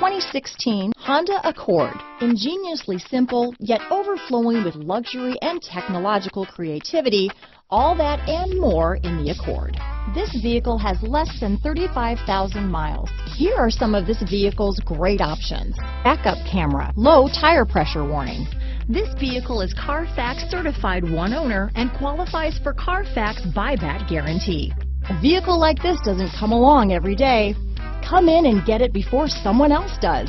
2016 Honda Accord. Ingeniously simple, yet overflowing with luxury and technological creativity, all that and more in the Accord. This vehicle has less than 35,000 miles. Here are some of this vehicle's great options: backup camera, low tire pressure warning. This vehicle is Carfax certified one owner and qualifies for Carfax buyback guarantee. A vehicle like this doesn't come along every day. Come in and get it before someone else does.